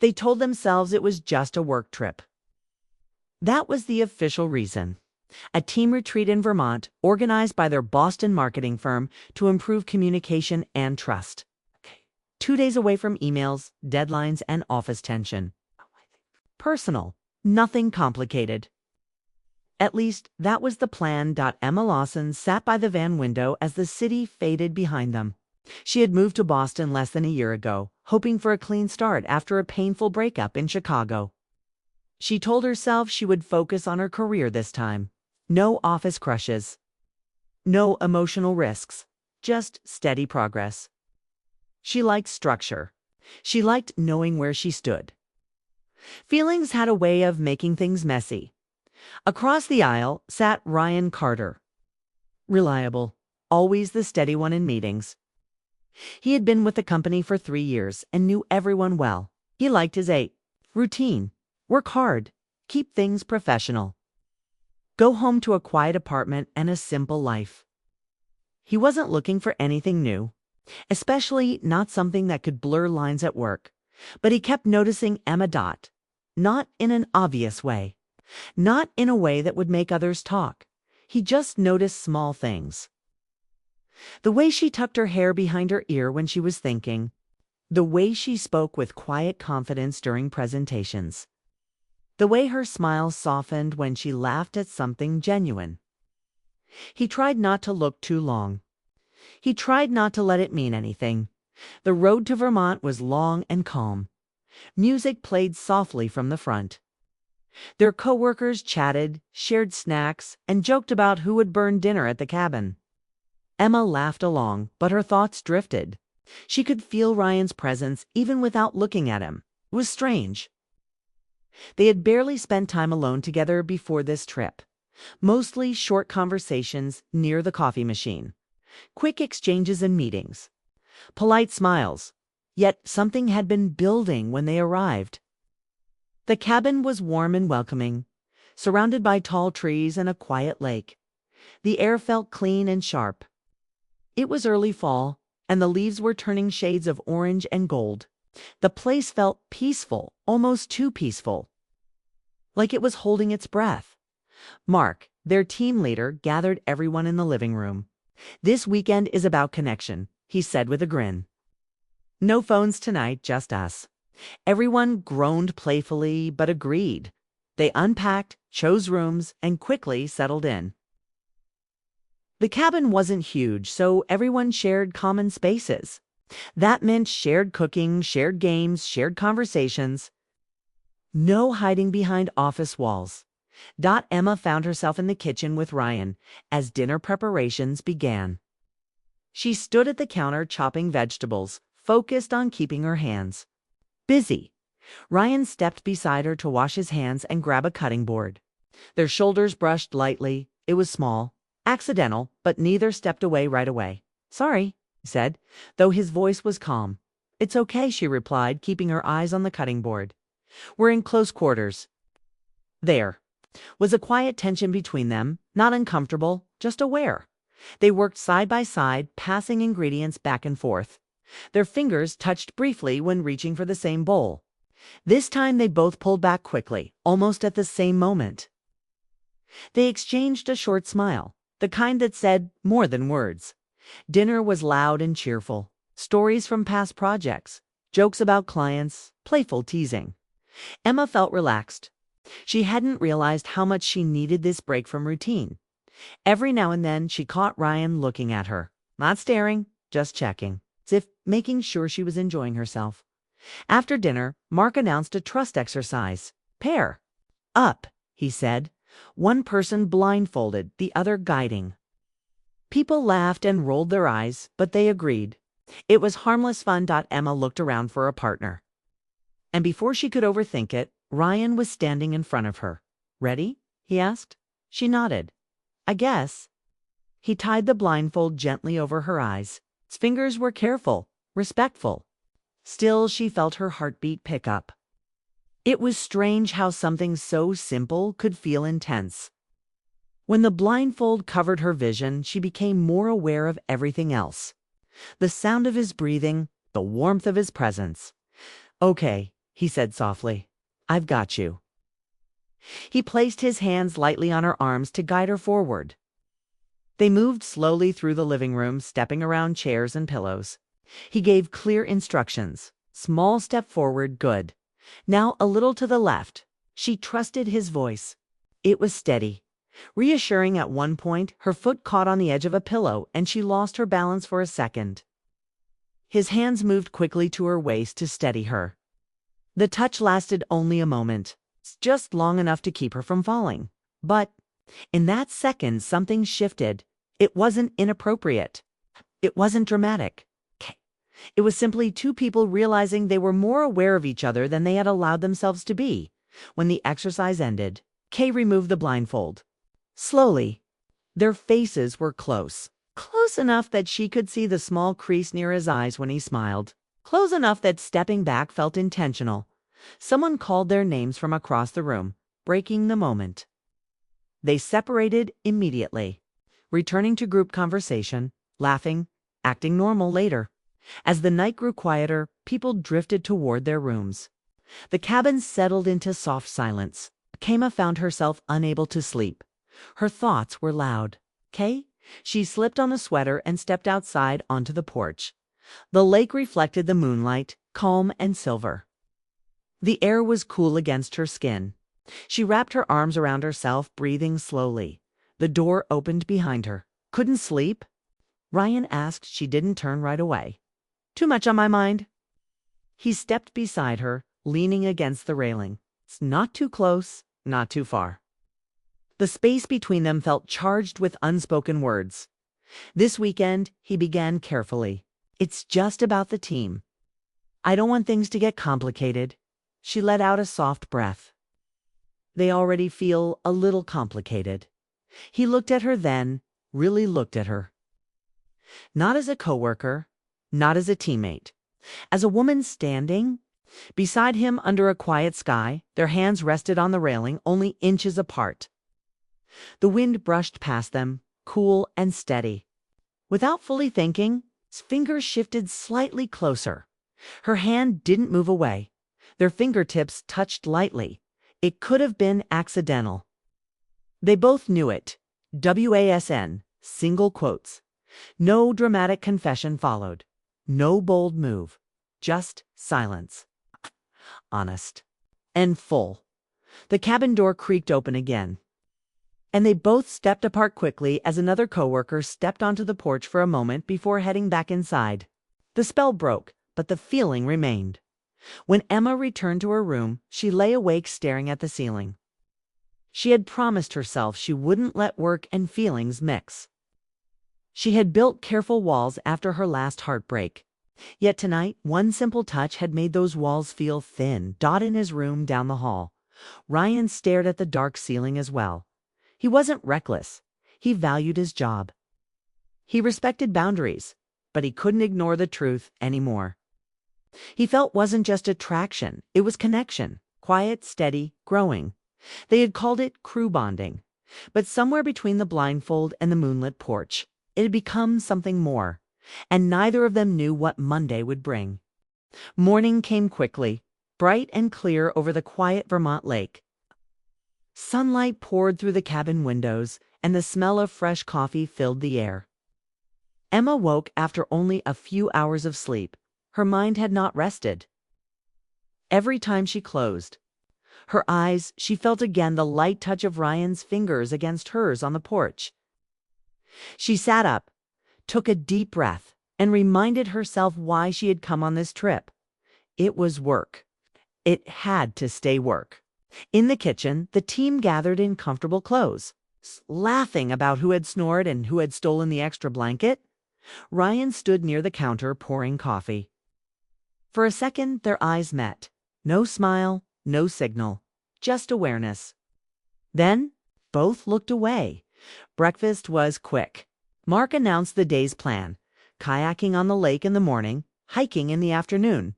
They told themselves it was just a work trip. That was the official reason. A team retreat in Vermont organized by their Boston marketing firm to improve communication and trust. 2 days away from emails, deadlines, and office tension. Personal, nothing complicated. At least, that was the plan. Emma Lawson sat by the van window as the city faded behind them. She had moved to Boston less than a year ago, hoping for a clean start after a painful breakup in Chicago. She told herself she would focus on her career this time. No office crushes. No emotional risks. Just steady progress. She liked structure. She liked knowing where she stood. Feelings had a way of making things messy. Across the aisle sat Ryan Carter. Reliable, always the steady one in meetings. He had been with the company for 3 years and knew everyone well. He liked his routine, work hard, keep things professional. Go home to a quiet apartment and a simple life. He wasn't looking for anything new, especially not something that could blur lines at work, but he kept noticing Emma. Not in an obvious way. Not in a way that would make others talk. He just noticed small things. The way she tucked her hair behind her ear when she was thinking. The way she spoke with quiet confidence during presentations. The way her smile softened when she laughed at something genuine. He tried not to look too long. He tried not to let it mean anything. The road to Vermont was long and calm. Music played softly from the front. Their coworkers chatted, shared snacks, and joked about who would burn dinner at the cabin. Emma laughed along, but her thoughts drifted. She could feel Ryan's presence even without looking at him. It was strange. They had barely spent time alone together before this trip. Mostly short conversations near the coffee machine. Quick exchanges in meetings. Polite smiles. Yet something had been building when they arrived. The cabin was warm and welcoming, surrounded by tall trees and a quiet lake. The air felt clean and sharp. It was early fall, and the leaves were turning shades of orange and gold. The place felt peaceful, almost too peaceful. Like it was holding its breath. Mark, their team leader, gathered everyone in the living room. "This weekend is about connection," he said with a grin. "No phones tonight, just us." Everyone groaned playfully, but agreed. They unpacked, chose rooms, and quickly settled in. The cabin wasn't huge, so everyone shared common spaces. That meant shared cooking, shared games, shared conversations. No hiding behind office walls. Emma found herself in the kitchen with Ryan as dinner preparations began. She stood at the counter chopping vegetables, focused on keeping her hands busy. Ryan stepped beside her to wash his hands and grab a cutting board. Their shoulders brushed lightly. It was small, accidental, but neither stepped away right away. "Sorry," he said, though his voice was calm. "It's okay," she replied, keeping her eyes on the cutting board. "We're in close quarters." There was a quiet tension between them, not uncomfortable, just aware. They worked side by side, passing ingredients back and forth. Their fingers touched briefly when reaching for the same bowl. This time they both pulled back quickly, almost at the same moment. They exchanged a short smile, the kind that said more than words. Dinner was loud and cheerful. Stories from past projects, jokes about clients, playful teasing. Emma felt relaxed. She hadn't realized how much she needed this break from routine. Every now and then she caught Ryan looking at her, not staring, just checking, as if making sure she was enjoying herself. After dinner, Mark announced a trust exercise. "Pair up," he said. One person blindfolded, the other guiding. People laughed and rolled their eyes, but they agreed. It was harmless fun. Emma looked around for a partner. And before she could overthink it, Ryan was standing in front of her. "Ready?" he asked. She nodded. "I guess." He tied the blindfold gently over her eyes. His fingers were careful, respectful. Still, she felt her heartbeat pick up. It was strange how something so simple could feel intense. When the blindfold covered her vision, she became more aware of everything else. The sound of his breathing, the warmth of his presence. "Okay," he said softly. "I've got you." He placed his hands lightly on her arms to guide her forward. They moved slowly through the living room, stepping around chairs and pillows. He gave clear instructions. Small step forward, good. Now a little to the left. She trusted his voice. It was steady, reassuring. At one point, her foot caught on the edge of a pillow and she lost her balance for a second. His hands moved quickly to her waist to steady her. The touch lasted only a moment, just long enough to keep her from falling. But in that second, something shifted. It wasn't inappropriate. It wasn't dramatic. It was simply two people realizing they were more aware of each other than they had allowed themselves to be. When the exercise ended, Kay removed the blindfold. Slowly. Their faces were close. Close enough that she could see the small crease near his eyes when he smiled. Close enough that stepping back felt intentional. Someone called their names from across the room, breaking the moment. They separated immediately, returning to group conversation, laughing, acting normal later. As the night grew quieter, people drifted toward their rooms. The cabin settled into soft silence. Kayma found herself unable to sleep. Her thoughts were loud. Kay? She slipped on a sweater and stepped outside onto the porch. The lake reflected the moonlight, calm and silver. The air was cool against her skin. She wrapped her arms around herself, breathing slowly. The door opened behind her. "Couldn't sleep?" Ryan asked. She didn't turn right away. "Too much on my mind?" He stepped beside her, leaning against the railing. It's not too close, not too far. The space between them felt charged with unspoken words. "This weekend," he began carefully, "it's just about the team. I don't want things to get complicated." She let out a soft breath. "They already feel a little complicated." He looked at her then, really looked at her. Not as a coworker, not as a teammate. As a woman standing beside him under a quiet sky, their hands rested on the railing, only inches apart. The wind brushed past them, cool and steady. Without fully thinking, his fingers shifted slightly closer. Her hand didn't move away. Their fingertips touched lightly. It could have been accidental. They both knew it. WASN, single quotes. No dramatic confession followed. No bold move. Just silence. Honest. And full. The cabin door creaked open again. And they both stepped apart quickly as another coworker stepped onto the porch for a moment before heading back inside. The spell broke, but the feeling remained. When Emma returned to her room, she lay awake staring at the ceiling. She had promised herself she wouldn't let work and feelings mix. She had built careful walls after her last heartbreak. Yet tonight, one simple touch had made those walls feel thin. Dot in his room down the hall. Ryan stared at the dark ceiling as well. He wasn't reckless. He valued his job. He respected boundaries, but he couldn't ignore the truth anymore. He felt wasn't just attraction, it was connection. Quiet, steady, growing. They had called it crew bonding. But somewhere between the blindfold and the moonlit porch, it had become something more. And neither of them knew what Monday would bring. Morning came quickly, bright and clear over the quiet Vermont lake. Sunlight poured through the cabin windows, and the smell of fresh coffee filled the air. Emma woke after only a few hours of sleep. Her mind had not rested. Every time she closed her eyes, she felt again the light touch of Ryan's fingers against hers on the porch. She sat up, took a deep breath, and reminded herself why she had come on this trip. It was work. It had to stay work. In the kitchen, the team gathered in comfortable clothes, laughing about who had snored and who had stolen the extra blanket. Ryan stood near the counter pouring coffee. For a second, their eyes met. No smile, no signal, just awareness. Then, both looked away. Breakfast was quick. Mark announced the day's plan: kayaking on the lake in the morning, hiking in the afternoon.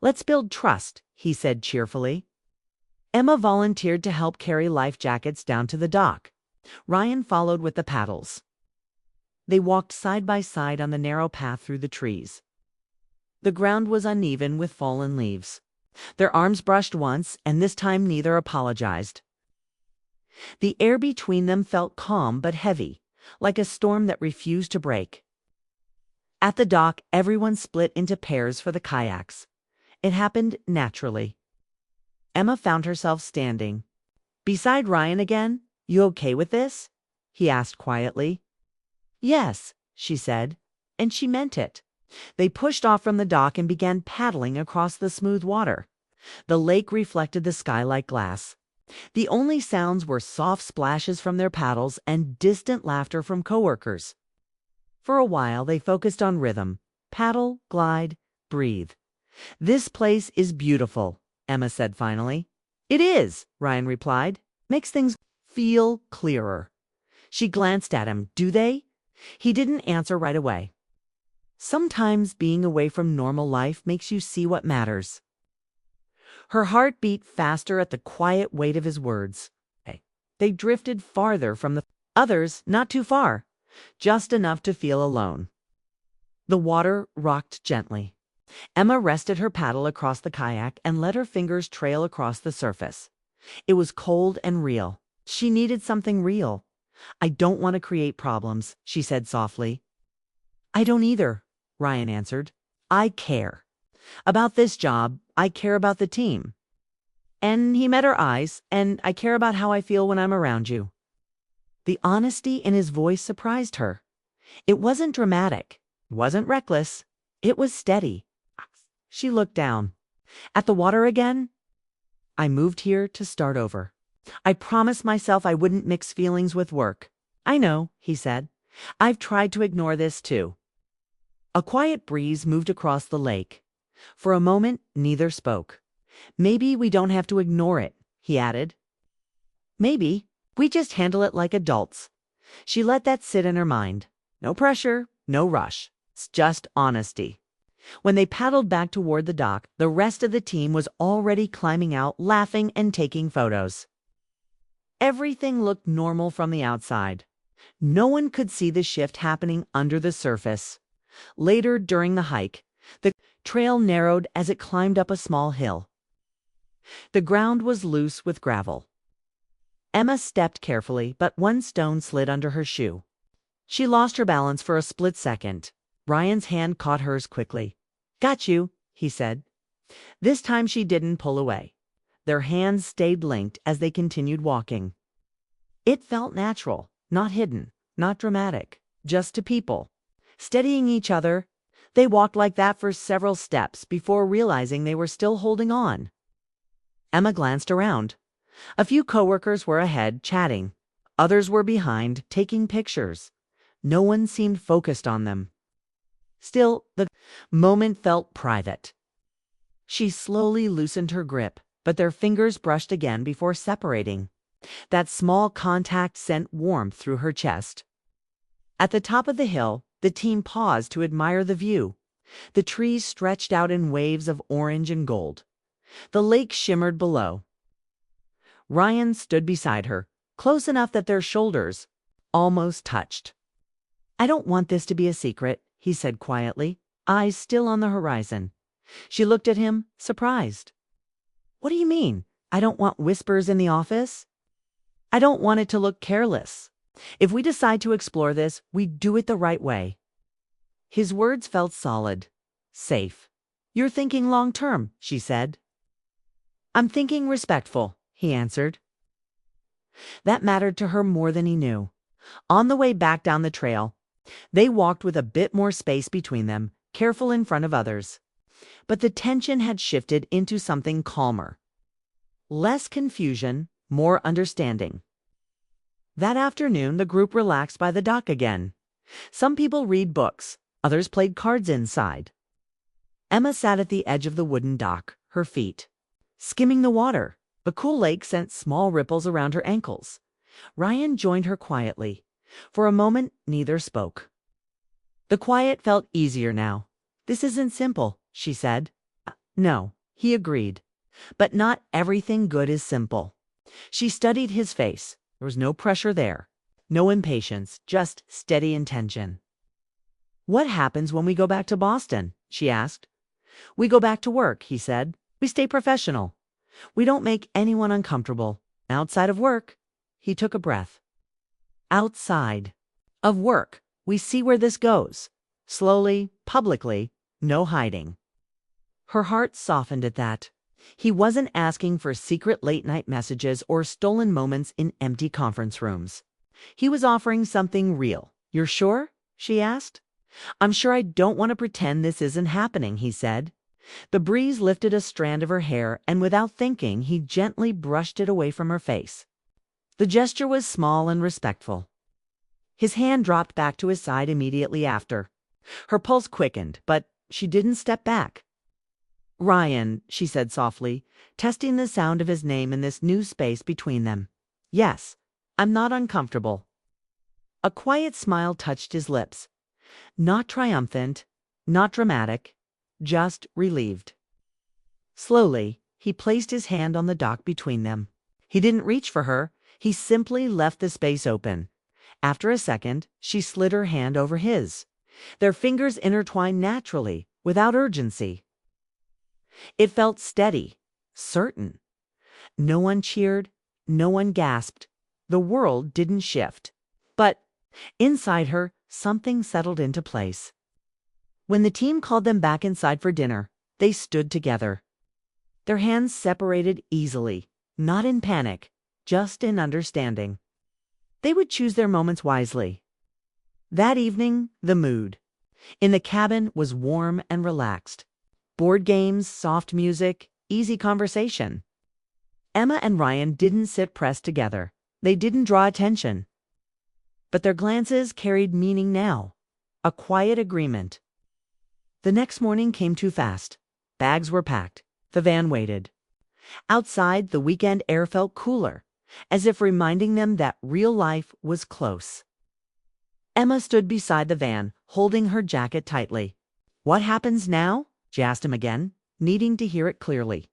"Let's build trust," he said cheerfully. Emma volunteered to help carry life jackets down to the dock. Ryan followed with the paddles. They walked side by side on the narrow path through the trees. The ground was uneven with fallen leaves. Their arms brushed once, and this time neither apologized. The air between them felt calm but heavy, like a storm that refused to break. At the dock, everyone split into pairs for the kayaks. It happened naturally. Emma found herself standing beside Ryan again. "You okay with this?" he asked quietly. "Yes," she said, and she meant it. They pushed off from the dock and began paddling across the smooth water. The lake reflected the sky like glass. The only sounds were soft splashes from their paddles and distant laughter from coworkers. For a while, they focused on rhythm. Paddle, glide, breathe. "This place is beautiful," Emma said finally. "It is," Ryan replied. "Makes things feel clearer." She glanced at him. "Do they?" He didn't answer right away. "Sometimes being away from normal life makes you see what matters." Her heart beat faster at the quiet weight of his words. They drifted farther from the others, not too far, just enough to feel alone. The water rocked gently. Emma rested her paddle across the kayak and let her fingers trail across the surface. It was cold and real. She needed something real. "I don't want to create problems," she said softly. "I don't either," Ryan answered. "I care about this job. I care about the team." And he met her eyes. "And I care about how I feel when I'm around you." The honesty in his voice surprised her. It wasn't dramatic. It wasn't reckless. It was steady. She looked down. "At the water again?" "I moved here to start over. I promised myself I wouldn't mix feelings with work." "I know," he said. "I've tried to ignore this too." A quiet breeze moved across the lake. For a moment, neither spoke. "Maybe we don't have to ignore it," he added. "Maybe we just handle it like adults." She let that sit in her mind. No pressure, no rush. It's just honesty. When they paddled back toward the dock, the rest of the team was already climbing out, laughing and taking photos. Everything looked normal from the outside. No one could see the shift happening under the surface. Later during the hike, the trail narrowed as it climbed up a small hill. The ground was loose with gravel. Emma stepped carefully, but one stone slid under her shoe. She lost her balance for a split second. Ryan's hand caught hers quickly. "Got you," he said. This time she didn't pull away. Their hands stayed linked as they continued walking. It felt natural, not hidden, not dramatic, just two people, steadying each other. They walked like that for several steps before realizing they were still holding on. Emma glanced around. A few coworkers were ahead, chatting. Others were behind, taking pictures. No one seemed focused on them. Still, the moment felt private. She slowly loosened her grip, but their fingers brushed again before separating. That small contact sent warmth through her chest. At the top of the hill, the team paused to admire the view. The trees stretched out in waves of orange and gold. The lake shimmered below. Ryan stood beside her, close enough that their shoulders almost touched. "I don't want this to be a secret," he said quietly, eyes still on the horizon. She looked at him, surprised. "What do you mean? I don't want whispers in the office?" "I don't want it to look careless. If we decide to explore this, we do it the right way." His words felt solid, safe. "You're thinking long term," she said. "I'm thinking respectful," he answered. That mattered to her more than he knew. On the way back down the trail, they walked with a bit more space between them, careful in front of others. But the tension had shifted into something calmer. Less confusion, more understanding. That afternoon, the group relaxed by the dock again. Some people read books, others played cards inside. Emma sat at the edge of the wooden dock, her feet skimming the water. The cool lake sent small ripples around her ankles. Ryan joined her quietly. For a moment, neither spoke. The quiet felt easier now. "This isn't simple," she said. "No," he agreed. "But not everything good is simple." She studied his face. There was no pressure there. No impatience, just steady intention. "What happens when we go back to Boston?" she asked. "We go back to work," he said. We stay professional. We don't make anyone uncomfortable. Outside of work, he took a breath. Outside of work, we see where this goes. Slowly, publicly, no hiding. Her heart softened at that. He wasn't asking for secret late-night messages or stolen moments in empty conference rooms. He was offering something real. "You're sure?" she asked. "I'm sure I don't want to pretend this isn't happening," he said. The breeze lifted a strand of her hair, and without thinking, he gently brushed it away from her face. The gesture was small and respectful. His hand dropped back to his side immediately after. Her pulse quickened, but she didn't step back. "Ryan," she said softly, testing the sound of his name in this new space between them. "Yes, I'm not uncomfortable." A quiet smile touched his lips. Not triumphant, not dramatic, just relieved. Slowly, he placed his hand on the dock between them. He didn't reach for her, he simply left the space open. After a second, she slid her hand over his. Their fingers intertwined naturally, without urgency. It felt steady, certain. No one cheered, no one gasped. The world didn't shift. But inside her, something settled into place. When the team called them back inside for dinner, they stood together. Their hands separated easily, not in panic, just in understanding. They would choose their moments wisely. That evening, the mood in the cabin was warm and relaxed. Board games, soft music, easy conversation. Emma and Ryan didn't sit pressed together. They didn't draw attention. But their glances carried meaning now. A quiet agreement. The next morning came too fast. Bags were packed. The van waited. Outside, the weekend air felt cooler, as if reminding them that real life was close. Emma stood beside the van, holding her jacket tightly. "What happens now?" she asked him again, needing to hear it clearly.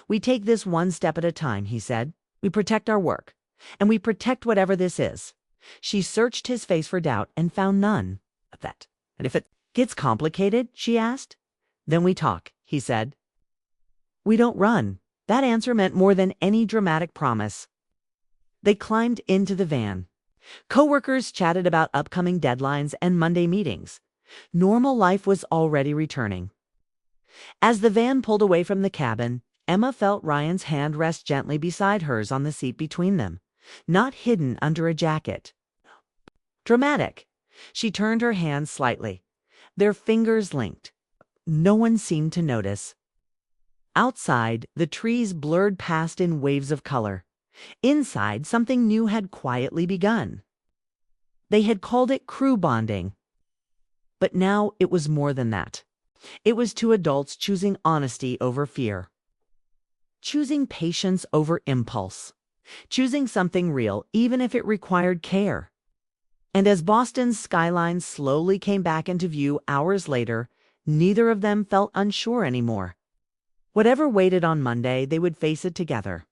"We take this one step at a time," he said. "We protect our work, and we protect whatever this is." She searched his face for doubt and found none of that. "And if it gets complicated?" she asked. "Then we talk," he said. "We don't run." That answer meant more than any dramatic promise. They climbed into the van. Coworkers chatted about upcoming deadlines and Monday meetings. Normal life was already returning. As the van pulled away from the cabin, Emma felt Ryan's hand rest gently beside hers on the seat between them, not hidden under a jacket. Dramatic. She turned her hands slightly. Their fingers linked. No one seemed to notice. Outside, the trees blurred past in waves of color. Inside, something new had quietly begun. They had called it crew bonding. But now it was more than that. It was two adults choosing honesty over fear. Choosing patience over impulse. Choosing something real, even if it required care. And as Boston's skyline slowly came back into view hours later, neither of them felt unsure anymore. Whatever waited on Monday, they would face it together.